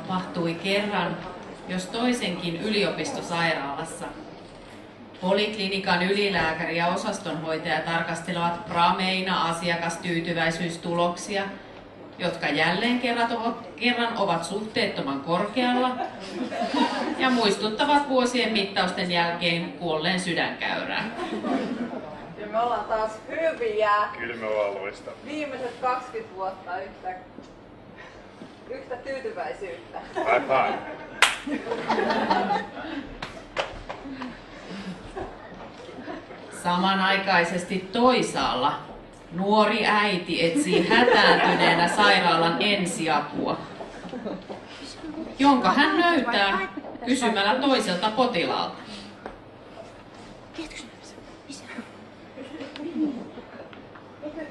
tapahtui kerran, jos toisenkin yliopistosairaalassa. Poliklinikan ylilääkäri ja osastonhoitaja tarkastelevat prameina asiakastyytyväisyystuloksia, jotka jälleen kerran ovat suhteettoman korkealla ja muistuttavat vuosien mittausten jälkeen kuolleen sydänkäyrää. Ja me ollaan taas hyviä. Kyllä me ollaan loista. Viimeiset 20 vuotta yhtä tyytyväisyyttä. High five. Samanaikaisesti toisaalla nuori äiti etsii hätääntyneenä sairaalan ensiapua, jonka hän löytää kysymällä toiselta potilaalta.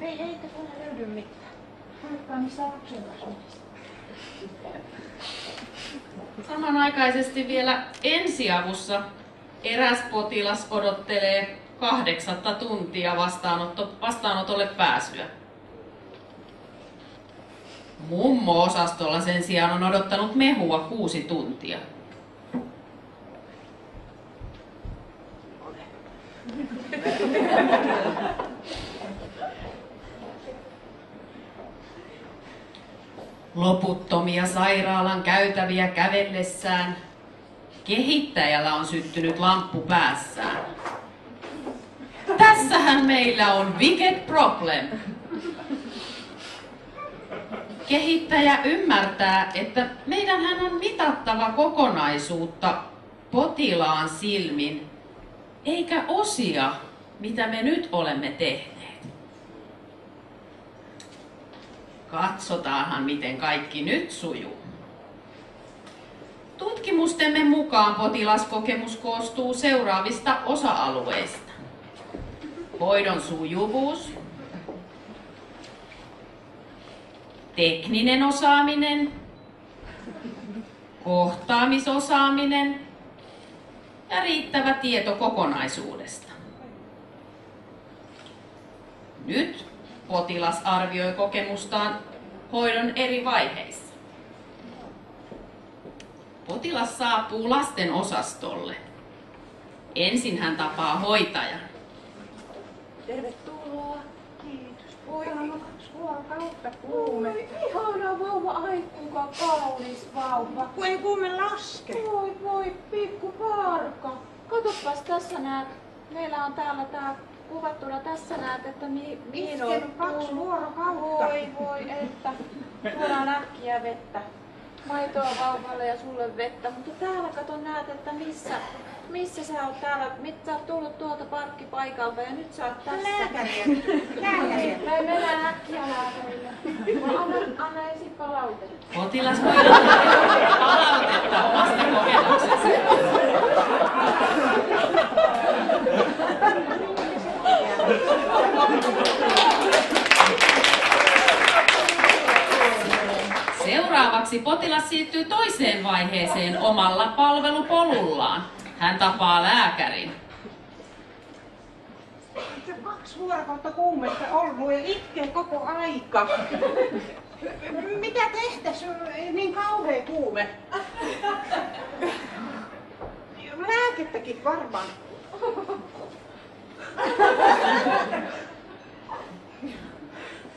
Ei tuolla löydy mitään. Halutaan missä lapsen kanssa. Samanaikaisesti vielä ensiavussa eräs potilas odottelee 8 tuntia vastaanotolle pääsyä. Mummo-osastolla sen sijaan on odottanut mehua 6 tuntia. Loputtomia sairaalan käytäviä kävellessään kehittäjällä on syttynyt lamppu päässään. Tässähän meillä on wicked problem. Kehittäjä ymmärtää, että meidänhän on mitattava kokonaisuutta potilaan silmin, eikä osia, mitä me nyt olemme tehneet. Katsotaanhan, miten kaikki nyt sujuu. Tutkimustemme mukaan potilaskokemus koostuu seuraavista osa-alueista. Hoidon sujuvuus, tekninen osaaminen, kohtaamisosaaminen ja riittävä tieto kokonaisuudesta. Nyt potilas arvioi kokemustaan hoidon eri vaiheissa. Potilas saapuu lasten osastolle. Ensin hän tapaa hoitajan. Tervetuloa. Kiitos. Voi olla 2 vuorokautta kuume. Ihana vauva, ai kuinka kaunis vauva. Kun ei kuume laske. Voi, pikku Parka. Katsopas tässä näet. Meillä on täällä tää kuvattuna tässä näet, että mihin on 2 vuorokautta. Voi, että tuodaan äkkiä vettä. Maitoa vauvalle ja sulle vettä, mutta täällä kato näet, että missä sä oot täällä, sä oot tullut tuolta parkkipaikalta ja nyt sä oot tässä. Lääkäriä. Me mennään äkkiä lääkärille. Anna ensin palautetta. Potilas voi antaa palautetta omasta kokemuksesta. Seuraavaksi potilas siirtyy toiseen vaiheeseen omalla palvelupolullaan. Hän tapaa lääkärin. Se 2 vuorokautta kuumetta ollut ja itkee koko aika. Mitä tehtäis, niin kauhea kuume? Lääkettäkin varmaan.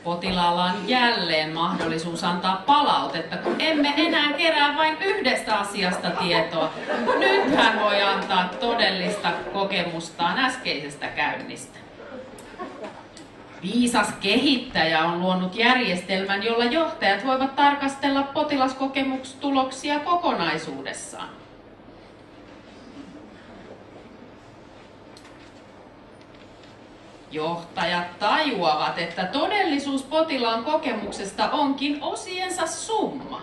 Potilaalla on jälleen mahdollisuus antaa palautetta, kun emme enää kerää vain yhdestä asiasta tietoa. Nyt hän voi antaa todellista kokemustaan äskeisestä käynnistä. Viisas kehittäjä on luonut järjestelmän, jolla johtajat voivat tarkastella potilaskokemustuloksia kokonaisuudessaan. Johtajat tajuavat, että todellisuus potilaan kokemuksesta onkin osiensa summa.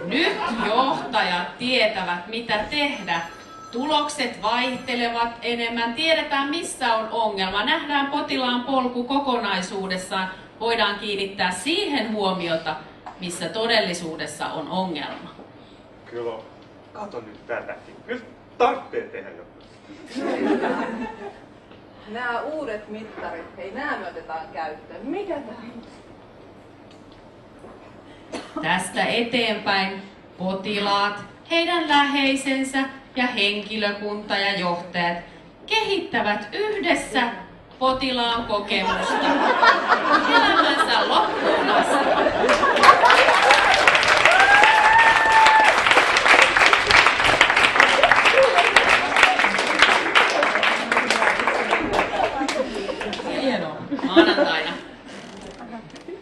Nyt johtajat tietävät, mitä tehdä. Tulokset vaihtelevat enemmän, tiedetään missä on ongelma, nähdään potilaan polku kokonaisuudessaan, voidaan kiinnittää siihen huomiota, missä todellisuudessa on ongelma. Kyllä, kato nyt tätäkin. Nyt tarvitsee tehdä jotain. Nämä uudet mittarit, hei, nämä me otetaan käyttöön. Mikä tämä? Tästä eteenpäin potilaat, heidän läheisensä ja henkilökunta ja johtajat kehittävät yhdessä potilaan kokemusta elämänsä loppuun asti. Hienoa. Maanantaina.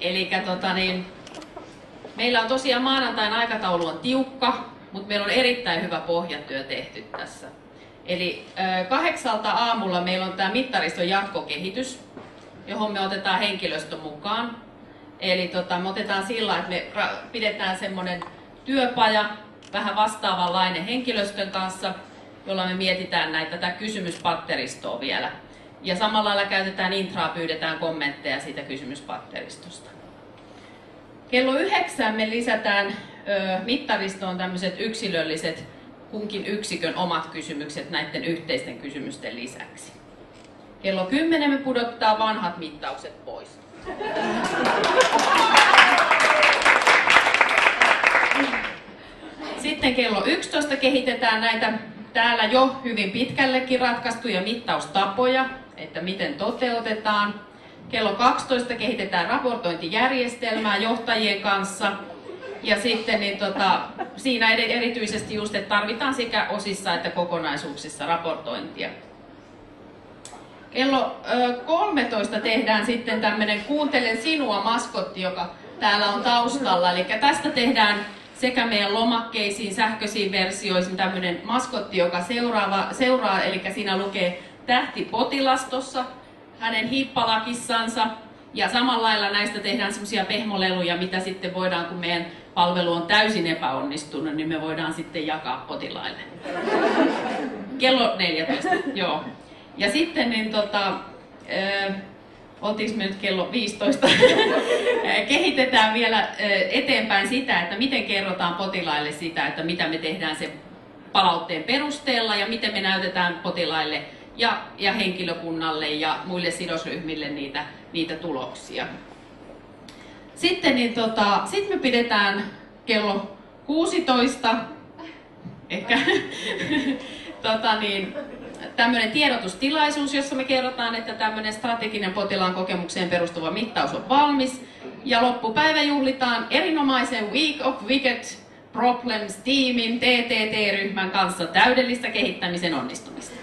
Elikkä meillä on tosiaan maanantaina aikataulu on tiukka, mutta meillä on erittäin hyvä pohjatyö tehty tässä. Eli 8 aamulla meillä on tämä mittariston jatkokehitys, johon me otetaan henkilöstö mukaan. Eli me otetaan sillä, että me pidetään semmoinen työpaja vähän vastaavanlainen henkilöstön kanssa, jolla me mietitään tätä kysymyspatteristoa vielä. Ja samalla lailla käytetään intraa, pyydetään kommentteja siitä kysymyspatteristosta. Kello 9 me lisätään mittaristoon tämmöiset yksilölliset kunkin yksikön omat kysymykset näiden yhteisten kysymysten lisäksi. Kello 10 me pudottaa vanhat mittaukset pois. Sitten kello 11 kehitetään näitä täällä jo hyvin pitkällekin ratkaistuja mittaustapoja, että miten toteutetaan. Kello 12 kehitetään raportointijärjestelmää johtajien kanssa. Ja sitten siinä erityisesti just, että tarvitaan sekä osissa että kokonaisuuksissa raportointia. Kello 13 tehdään sitten tämmöinen Kuuntelen sinua -maskotti, joka täällä on taustalla. Eli tästä tehdään sekä meidän lomakkeisiin, sähköisiin versioihin tämmöinen maskotti, joka seuraa, eli siinä lukee tähti potilastossa hänen hiippalakissansa. Ja samalla lailla näistä tehdään semmoisia pehmoleluja, mitä sitten voidaan, kun meidän palvelu on täysin epäonnistunut, niin me voidaan sitten jakaa potilaille. Kello 14, joo. Ja sitten oltiinko me nyt kello 15, kehitetään vielä eteenpäin sitä, että miten kerrotaan potilaille sitä, että mitä me tehdään sen palautteen perusteella ja miten me näytetään potilaille ja henkilökunnalle ja muille sidosryhmille niitä tuloksia. Sitten sit me pidetään kello 16 ehkä tämmöinen tiedotustilaisuus, jossa me kerrotaan, että tämmöinen strateginen potilaan kokemukseen perustuva mittaus on valmis. Ja loppupäivä juhlitaan erinomaisen Week of Wicked Problems-tiimin TTT-ryhmän kanssa täydellistä kehittämisen onnistumista.